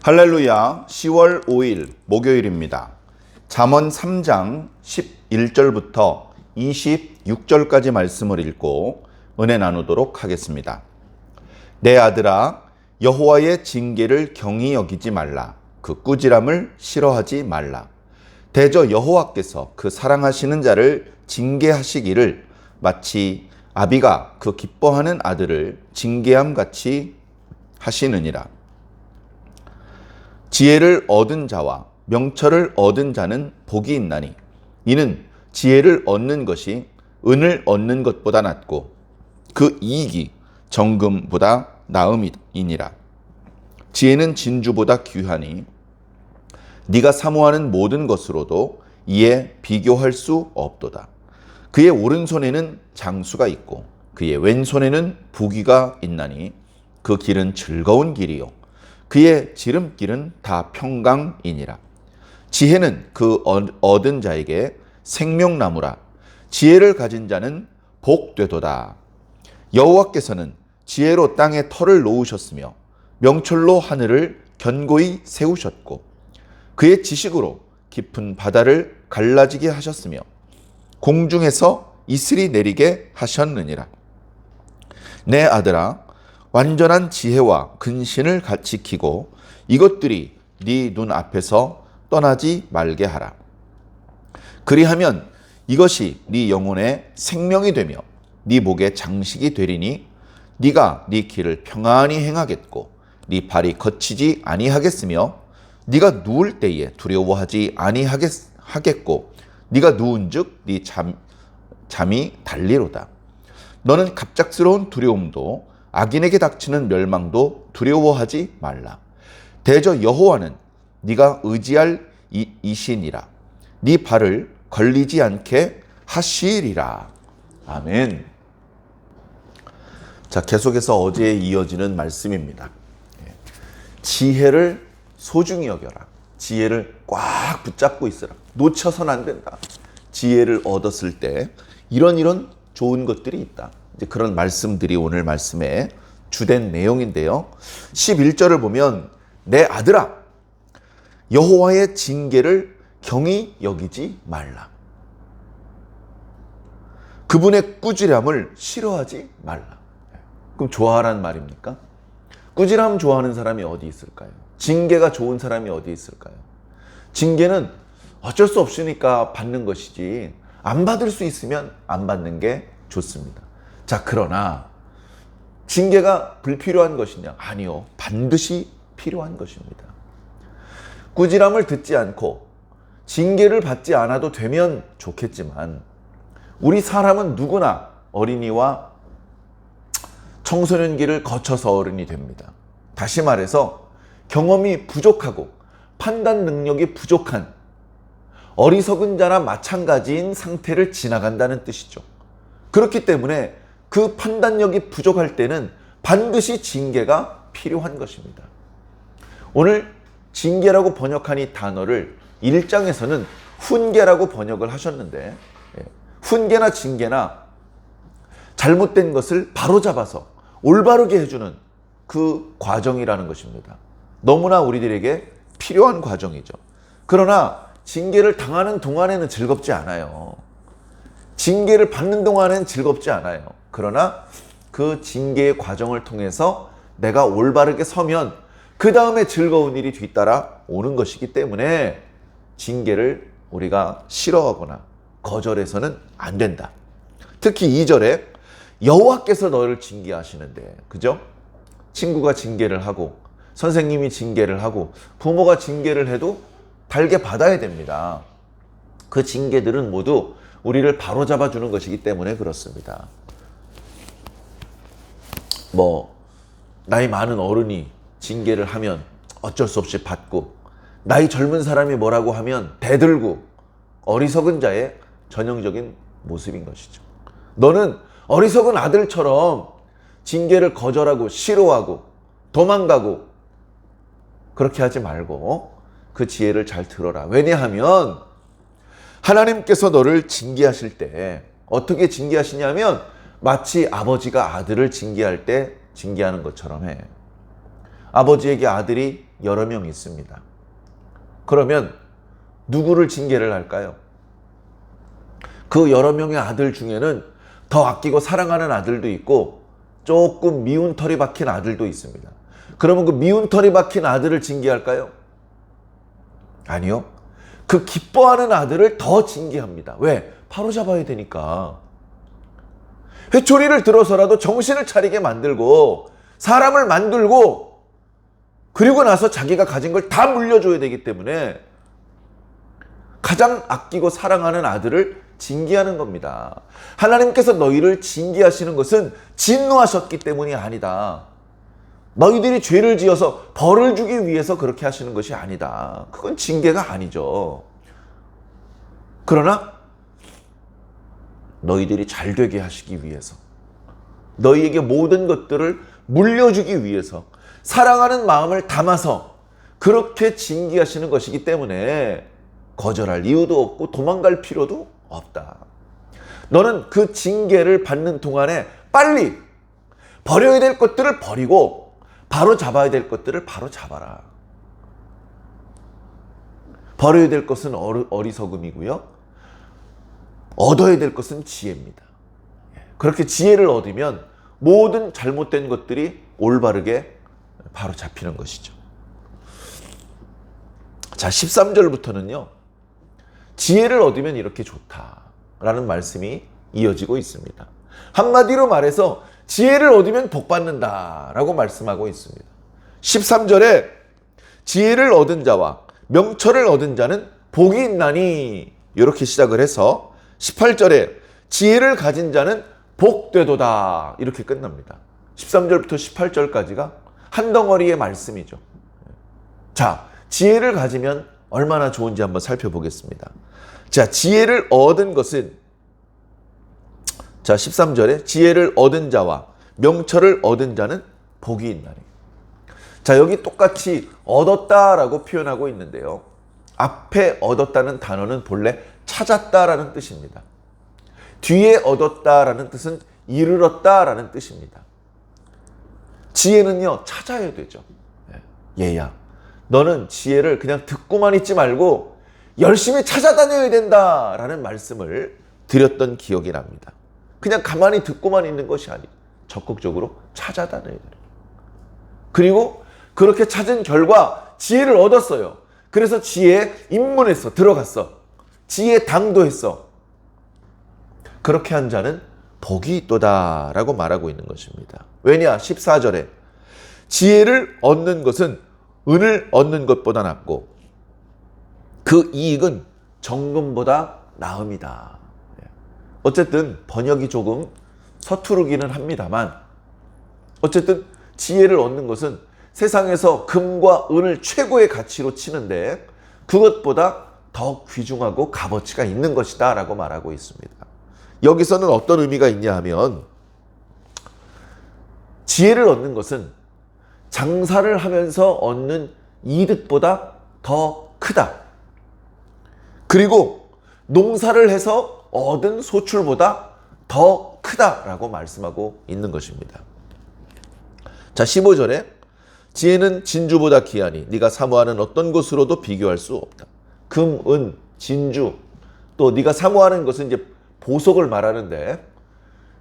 할렐루야. 10월 5일 목요일입니다. 잠언 3장 11절부터 26절까지 말씀을 읽고 은혜 나누도록 하겠습니다. 내 아들아, 여호와의 징계를 경히 여기지 말라. 그 꾸지람을 싫어하지 말라. 대저 여호와께서 그 사랑하시는 자를 징계하시기를 마치 아비가 그 기뻐하는 아들을 징계함 같이 하시느니라. 지혜를 얻은 자와 명철을 얻은 자는 복이 있나니 이는 지혜를 얻는 것이 은을 얻는 것보다 낫고 그 이익이 정금보다 나음이니라. 지혜는 진주보다 귀하니 네가 사모하는 모든 것으로도 이에 비교할 수 없도다. 그의 오른손에는 장수가 있고 그의 왼손에는 부귀가 있나니 그 길은 즐거운 길이요 그의 지름길은 다 평강이니라. 지혜는 그 얻은 자에게 생명나무라. 지혜를 가진 자는 복되도다. 여호와께서는 지혜로 땅에 터를 놓으셨으며 명철로 하늘을 견고히 세우셨고 그의 지식으로 깊은 바다를 갈라지게 하셨으며 공중에서 이슬이 내리게 하셨느니라. 내 아들아, 완전한 지혜와 근신을 지키고 이것들이 네 눈 앞에서 떠나지 말게 하라. 그리하면 이것이 네 영혼의 생명이 되며 네 목의 장식이 되리니 네가 네 길을 평안히 행하겠고 네 발이 거치지 아니하겠으며 네가 누울 때에 두려워하지 아니하겠고 네가 누운즉 네 잠이 달리로다. 너는 갑작스러운 두려움도 악인에게 닥치는 멸망도 두려워하지 말라. 대저 여호와는 네가 의지할 이신이라. 네 발을 걸리지 않게 하시리라. 아멘. 자, 계속해서 어제에 이어지는 말씀입니다. 지혜를 소중히 여겨라. 지혜를 꽉 붙잡고 있으라. 놓쳐서는 안 된다. 지혜를 얻었을 때 이런 좋은 것들이 있다. 이제 그런 말씀들이 오늘 말씀의 주된 내용인데요. 11절을 보면 내 아들아, 여호와의 징계를 경히 여기지 말라. 그분의 꾸지람을 싫어하지 말라. 그럼 좋아하란 말입니까? 꾸지람 좋아하는 사람이 어디 있을까요? 징계가 좋은 사람이 어디 있을까요? 징계는 어쩔 수 없으니까 받는 것이지 안 받을 수 있으면 안 받는 게 좋습니다. 자, 그러나 징계가 불필요한 것이냐? 아니요. 반드시 필요한 것입니다. 꾸지람을 듣지 않고 징계를 받지 않아도 되면 좋겠지만 우리 사람은 누구나 어린이와 청소년기를 거쳐서 어른이 됩니다. 다시 말해서 경험이 부족하고 판단 능력이 부족한 어리석은 자나 마찬가지인 상태를 지나간다는 뜻이죠. 그렇기 때문에 그 판단력이 부족할 때는 반드시 징계가 필요한 것입니다. 오늘 징계라고 번역한 이 단어를 1장에서는 훈계라고 번역을 하셨는데 훈계나 징계나 잘못된 것을 바로잡아서 올바르게 해주는 그 과정이라는 것입니다. 너무나 우리들에게 필요한 과정이죠. 그러나 징계를 당하는 동안에는 즐겁지 않아요. 징계를 받는 동안은 즐겁지 않아요. 그러나 그 징계의 과정을 통해서 내가 올바르게 서면 그 다음에 즐거운 일이 뒤따라 오는 것이기 때문에 징계를 우리가 싫어하거나 거절해서는 안 된다. 특히 2절에 여호와께서 너를 징계하시는데, 그죠? 친구가 징계를 하고 선생님이 징계를 하고 부모가 징계를 해도 달게 받아야 됩니다. 그 징계들은 모두 우리를 바로잡아 주는 것이기 때문에 그렇습니다. 나이 많은 어른이 징계를 하면 어쩔 수 없이 받고 나이 젊은 사람이 뭐라고 하면 대들고 어리석은 자의 전형적인 모습인 것이죠. 너는 어리석은 아들처럼 징계를 거절하고 싫어하고 도망가고 그렇게 하지 말고 그 지혜를 잘 들어라. 왜냐하면 하나님께서 너를 징계하실 때 어떻게 징계하시냐면 마치 아버지가 아들을 징계할 때 징계하는 것처럼 해. 아버지에게 아들이 여러 명 있습니다. 그러면 누구를 징계를 할까요? 그 여러 명의 아들 중에는 더 아끼고 사랑하는 아들도 있고 조금 미운 털이 박힌 아들도 있습니다. 그러면 그 미운 털이 박힌 아들을 징계할까요? 아니요. 그 기뻐하는 아들을 더 징계합니다. 왜? 바로 잡아야 되니까. 회초리를 들어서라도 정신을 차리게 만들고 사람을 만들고 그리고 나서 자기가 가진 걸 다 물려줘야 되기 때문에 가장 아끼고 사랑하는 아들을 징계하는 겁니다. 하나님께서 너희를 징계하시는 것은 진노하셨기 때문이 아니다. 너희들이 죄를 지어서 벌을 주기 위해서 그렇게 하시는 것이 아니다. 그건 징계가 아니죠. 그러나 너희들이 잘 되게 하시기 위해서, 너희에게 모든 것들을 물려주기 위해서 사랑하는 마음을 담아서 그렇게 징계하시는 것이기 때문에 거절할 이유도 없고 도망갈 필요도 없다. 너는 그 징계를 받는 동안에 빨리 버려야 될 것들을 버리고 바로 잡아야 될 것들을 바로 잡아라. 버려야 될 것은 어리석음이고요. 얻어야 될 것은 지혜입니다. 그렇게 지혜를 얻으면 모든 잘못된 것들이 올바르게 바로 잡히는 것이죠. 자, 13절부터는요. 지혜를 얻으면 이렇게 좋다라는 말씀이 이어지고 있습니다. 한마디로 말해서 지혜를 얻으면 복 받는다라고 말씀하고 있습니다. 13절에 지혜를 얻은 자와 명철을 얻은 자는 복이 있나니 이렇게 시작을 해서 18절에 지혜를 가진 자는 복되도다 이렇게 끝납니다. 13절부터 18절까지가 한 덩어리의 말씀이죠. 자, 지혜를 가지면 얼마나 좋은지 한번 살펴보겠습니다. 자, 지혜를 얻은 것은, 자, 13절에 지혜를 얻은 자와 명철을 얻은 자는 복이 있나니. 자, 여기 똑같이 얻었다라고 표현하고 있는데요. 앞에 얻었다는 단어는 본래 찾았다라는 뜻입니다. 뒤에 얻었다라는 뜻은 이르렀다라는 뜻입니다. 지혜는요, 찾아야 되죠. 얘야, 너는 지혜를 그냥 듣고만 있지 말고 열심히 찾아다녀야 된다라는 말씀을 드렸던 기억이 납니다. 그냥 가만히 듣고만 있는 것이 아니고 적극적으로 찾아다녀야 돼요. 그리고 그렇게 찾은 결과 지혜를 얻었어요. 그래서 지혜에 입문했어. 들어갔어. 지혜에 당도했어. 그렇게 한 자는 복이 있도다라고 말하고 있는 것입니다. 왜냐? 14절에 지혜를 얻는 것은 은을 얻는 것보다 낫고 그 이익은 정금보다 나음이다. 어쨌든 번역이 조금 서투르기는 합니다만 어쨌든 지혜를 얻는 것은 세상에서 금과 은을 최고의 가치로 치는데 그것보다 더 귀중하고 값어치가 있는 것이다 라고 말하고 있습니다. 여기서는 어떤 의미가 있냐 하면 지혜를 얻는 것은 장사를 하면서 얻는 이득보다 더 크다. 그리고 농사를 해서 얻은 소출보다 더 크다라고 말씀하고 있는 것입니다. 자, 15절에 지혜는 진주보다 귀하니 네가 사모하는 어떤 것으로도 비교할 수 없다. 금, 은, 진주, 또 네가 사모하는 것은 이제 보석을 말하는데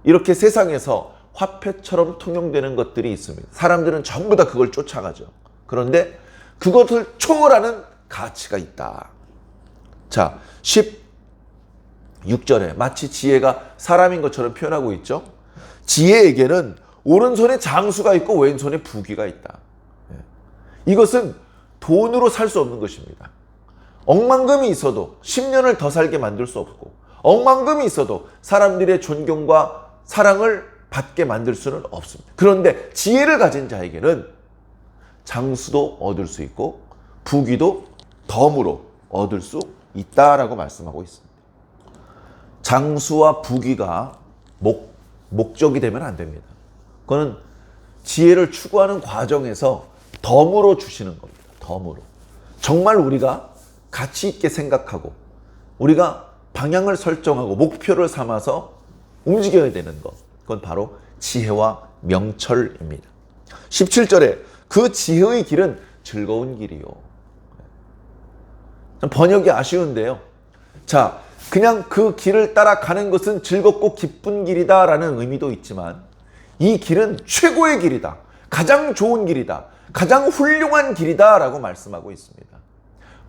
이렇게 세상에서 화폐처럼 통용되는 것들이 있습니다. 사람들은 전부 다 그걸 쫓아가죠. 그런데 그것을 초월하는 가치가 있다. 자, 16절에 마치 지혜가 사람인 것처럼 표현하고 있죠. 지혜에게는 오른손에 장수가 있고 왼손에 부귀가 있다. 이것은 돈으로 살 수 없는 것입니다. 억만금이 있어도 10년을 더 살게 만들 수 없고 억만금이 있어도 사람들의 존경과 사랑을 받게 만들 수는 없습니다. 그런데 지혜를 가진 자에게는 장수도 얻을 수 있고 부귀도 덤으로 얻을 수 있다라고 말씀하고 있습니다. 장수와 부귀가 목적이 되면 안 됩니다. 그거는 지혜를 추구하는 과정에서 덤으로 주시는 겁니다. 덤으로. 정말 우리가 가치 있게 생각하고 우리가 방향을 설정하고 목표를 삼아서 움직여야 되는 것. 그건 바로 지혜와 명철입니다. 17절에 그 지혜의 길은 즐거운 길이요. 좀 번역이 아쉬운데요. 자, 그냥 그 길을 따라가는 것은 즐겁고 기쁜 길이다라는 의미도 있지만 이 길은 최고의 길이다. 가장 좋은 길이다. 가장 훌륭한 길이다라고 말씀하고 있습니다.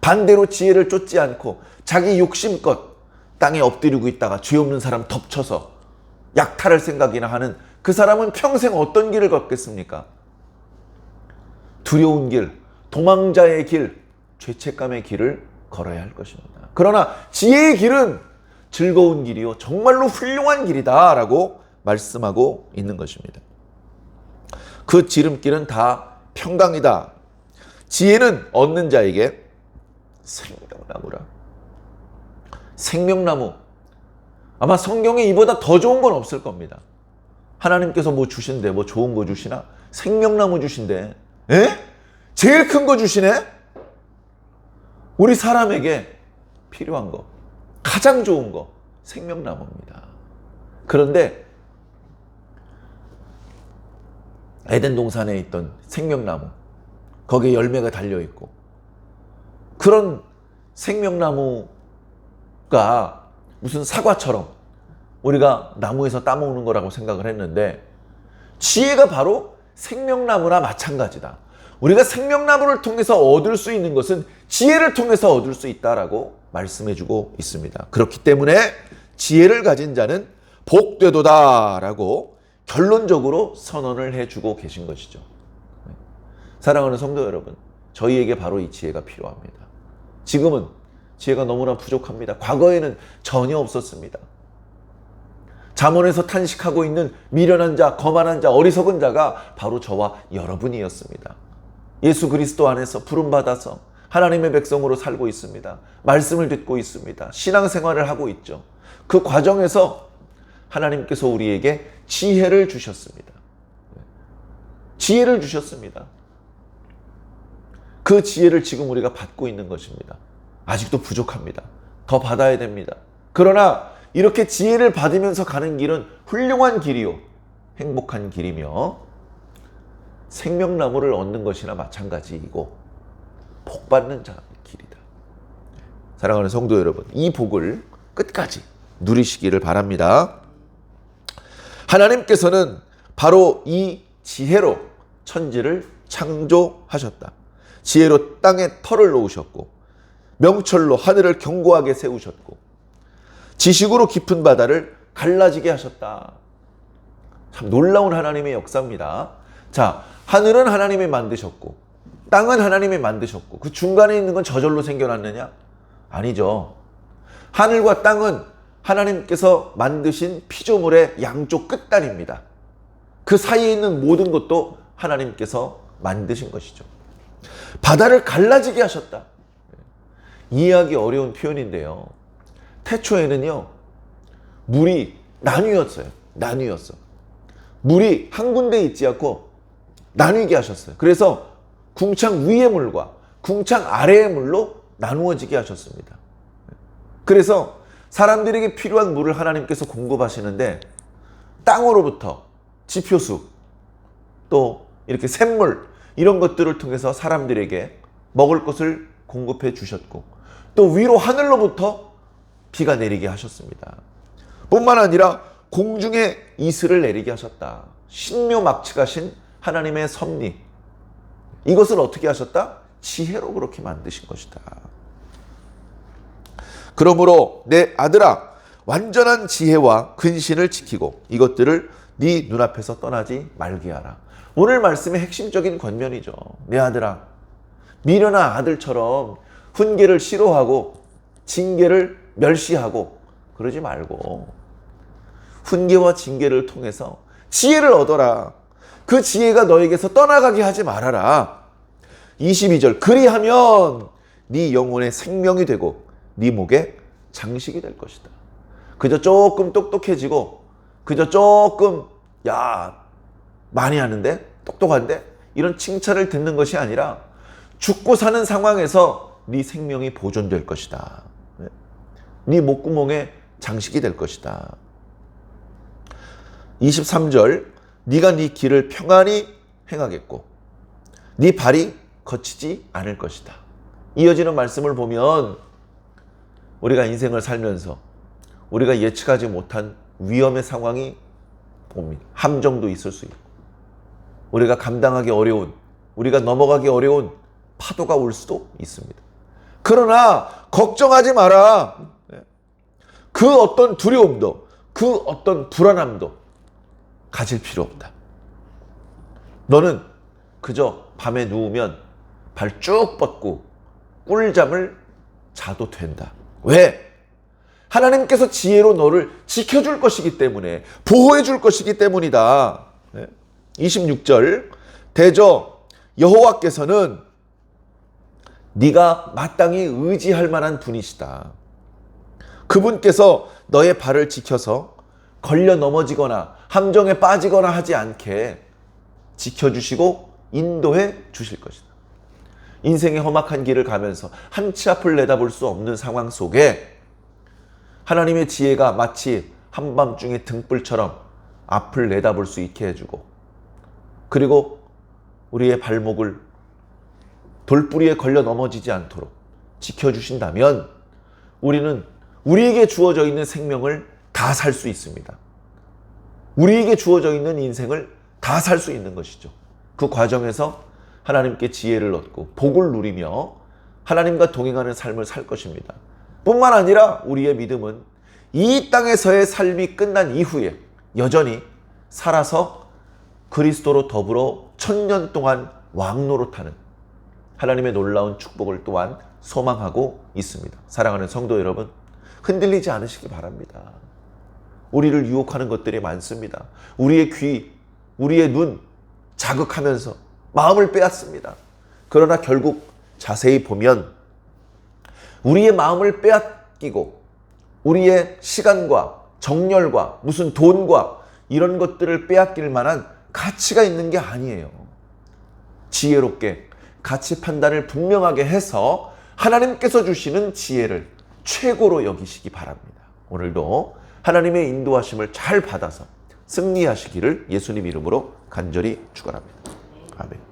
반대로 지혜를 쫓지 않고 자기 욕심껏 땅에 엎드리고 있다가 죄 없는 사람 덮쳐서 약탈할 생각이나 하는 그 사람은 평생 어떤 길을 걷겠습니까? 두려운 길, 도망자의 길, 죄책감의 길을 걸어야 할 것입니다. 그러나 지혜의 길은 즐거운 길이요, 정말로 훌륭한 길이다라고 말씀하고 있는 것입니다. 그 지름길은 다 평강이다. 지혜는 얻는 자에게 생명나무라. 생명나무. 아마 성경에 이보다 더 좋은 건 없을 겁니다. 하나님께서 뭐 주신대, 뭐 좋은 거 주시나? 생명나무 주신대. 에? 제일 큰 거 주시네? 우리 사람에게 필요한 거, 가장 좋은 거, 생명나무입니다. 그런데 에덴 동산에 있던 생명나무, 거기에 열매가 달려있고, 그런 생명나무가 무슨 사과처럼 우리가 나무에서 따먹는 거라고 생각을 했는데, 지혜가 바로 생명나무나 마찬가지다. 우리가 생명나무를 통해서 얻을 수 있는 것은 지혜를 통해서 얻을 수 있다라고 말씀해주고 있습니다. 그렇기 때문에 지혜를 가진 자는 복되도다라고 결론적으로 선언을 해주고 계신 것이죠. 사랑하는 성도 여러분, 저희에게 바로 이 지혜가 필요합니다. 지금은 지혜가 너무나 부족합니다. 과거에는 전혀 없었습니다. 잠언에서 탄식하고 있는 미련한 자, 거만한 자, 어리석은 자가 바로 저와 여러분이었습니다. 예수 그리스도 안에서 부름받아서 하나님의 백성으로 살고 있습니다. 말씀을 듣고 있습니다. 신앙생활을 하고 있죠. 그 과정에서 하나님께서 우리에게 지혜를 주셨습니다. 지혜를 주셨습니다. 그 지혜를 지금 우리가 받고 있는 것입니다. 아직도 부족합니다. 더 받아야 됩니다. 그러나 이렇게 지혜를 받으면서 가는 길은 훌륭한 길이요, 행복한 길이며 생명나무를 얻는 것이나 마찬가지이고 복받는 자의 길이다. 사랑하는 성도 여러분, 이 복을 끝까지 누리시기를 바랍니다. 하나님께서는 바로 이 지혜로 천지를 창조하셨다. 지혜로 땅에 털을 놓으셨고, 명철로 하늘을 견고하게 세우셨고, 지식으로 깊은 바다를 갈라지게 하셨다. 참 놀라운 하나님의 역사입니다. 자, 하늘은 하나님이 만드셨고, 땅은 하나님이 만드셨고, 그 중간에 있는 건 저절로 생겨났느냐? 아니죠. 하늘과 땅은 하나님께서 만드신 피조물의 양쪽 끝단입니다. 그 사이에 있는 모든 것도 하나님께서 만드신 것이죠. 바다를 갈라지게 하셨다. 이해하기 어려운 표현인데요. 태초에는요, 물이 나뉘었어요. 나뉘었어. 물이 한 군데 있지 않고 나뉘게 하셨어요. 그래서 궁창 위의 물과 궁창 아래의 물로 나누어지게 하셨습니다. 그래서 사람들에게 필요한 물을 하나님께서 공급하시는데, 땅으로부터 지표수, 또 이렇게 샘물, 이런 것들을 통해서 사람들에게 먹을 것을 공급해 주셨고, 또 위로 하늘로부터 비가 내리게 하셨습니다. 뿐만 아니라 공중에 이슬을 내리게 하셨다. 신묘막측하신 하나님의 섭리, 이것을 어떻게 하셨다? 지혜로 그렇게 만드신 것이다. 그러므로 내 아들아, 완전한 지혜와 근신을 지키고 이것들을 네 눈앞에서 떠나지 말게 하라. 오늘 말씀의 핵심적인 권면이죠. 내 아들아, 미련한 아들처럼 훈계를 싫어하고 징계를 멸시하고 그러지 말고 훈계와 징계를 통해서 지혜를 얻어라. 그 지혜가 너에게서 떠나가게 하지 말아라. 22절, 그리하면 네 영혼의 생명이 되고 네 목에 장식이 될 것이다. 그저 조금 똑똑해지고, 그저 조금 많이 하는데, 똑똑한데, 이런 칭찬을 듣는 것이 아니라 죽고 사는 상황에서 네 생명이 보존될 것이다. 네 목구멍에 장식이 될 것이다. 23절, 네가 네 길을 평안히 행하겠고 네 발이 거치지 않을 것이다. 이어지는 말씀을 보면 우리가 인생을 살면서 우리가 예측하지 못한 위험의 상황이 옵니다. 함정도 있을 수 있고 우리가 감당하기 어려운, 우리가 넘어가기 어려운 파도가 올 수도 있습니다. 그러나 걱정하지 마라. 그 어떤 두려움도, 그 어떤 불안함도 가질 필요 없다. 너는 그저 밤에 누우면 발 쭉 뻗고 꿀잠을 자도 된다. 왜? 하나님께서 지혜로 너를 지켜줄 것이기 때문에, 보호해 줄 것이기 때문이다. 26절, 대저 여호와께서는 네가 마땅히 의지할 만한 분이시다. 그분께서 너의 발을 지켜서 걸려 넘어지거나 함정에 빠지거나 하지 않게 지켜주시고 인도해 주실 것이다. 인생의 험악한 길을 가면서 한치 앞을 내다볼 수 없는 상황 속에 하나님의 지혜가 마치 한밤중의 등불처럼 앞을 내다볼 수 있게 해주고, 그리고 우리의 발목을 돌뿌리에 걸려 넘어지지 않도록 지켜주신다면 우리는 우리에게 주어져 있는 생명을 다 살 수 있습니다. 우리에게 주어져 있는 인생을 다 살 수 있는 것이죠. 그 과정에서 하나님께 지혜를 얻고 복을 누리며 하나님과 동행하는 삶을 살 것입니다. 뿐만 아니라 우리의 믿음은 이 땅에서의 삶이 끝난 이후에 여전히 살아서 그리스도로 더불어 1000년 동안 왕노릇하는 하나님의 놀라운 축복을 또한 소망하고 있습니다. 사랑하는 성도 여러분, 흔들리지 않으시기 바랍니다. 우리를 유혹하는 것들이 많습니다. 우리의 귀, 우리의 눈 자극하면서 마음을 빼앗습니다. 그러나 결국 자세히 보면 우리의 마음을 빼앗기고 우리의 시간과 정열과 무슨 돈과 이런 것들을 빼앗길 만한 가치가 있는 게 아니에요. 지혜롭게 가치 판단을 분명하게 해서 하나님께서 주시는 지혜를 최고로 여기시기 바랍니다. 오늘도 하나님의 인도하심을 잘 받아서 승리하시기를 예수님 이름으로 간절히 축원합니다. 아멘.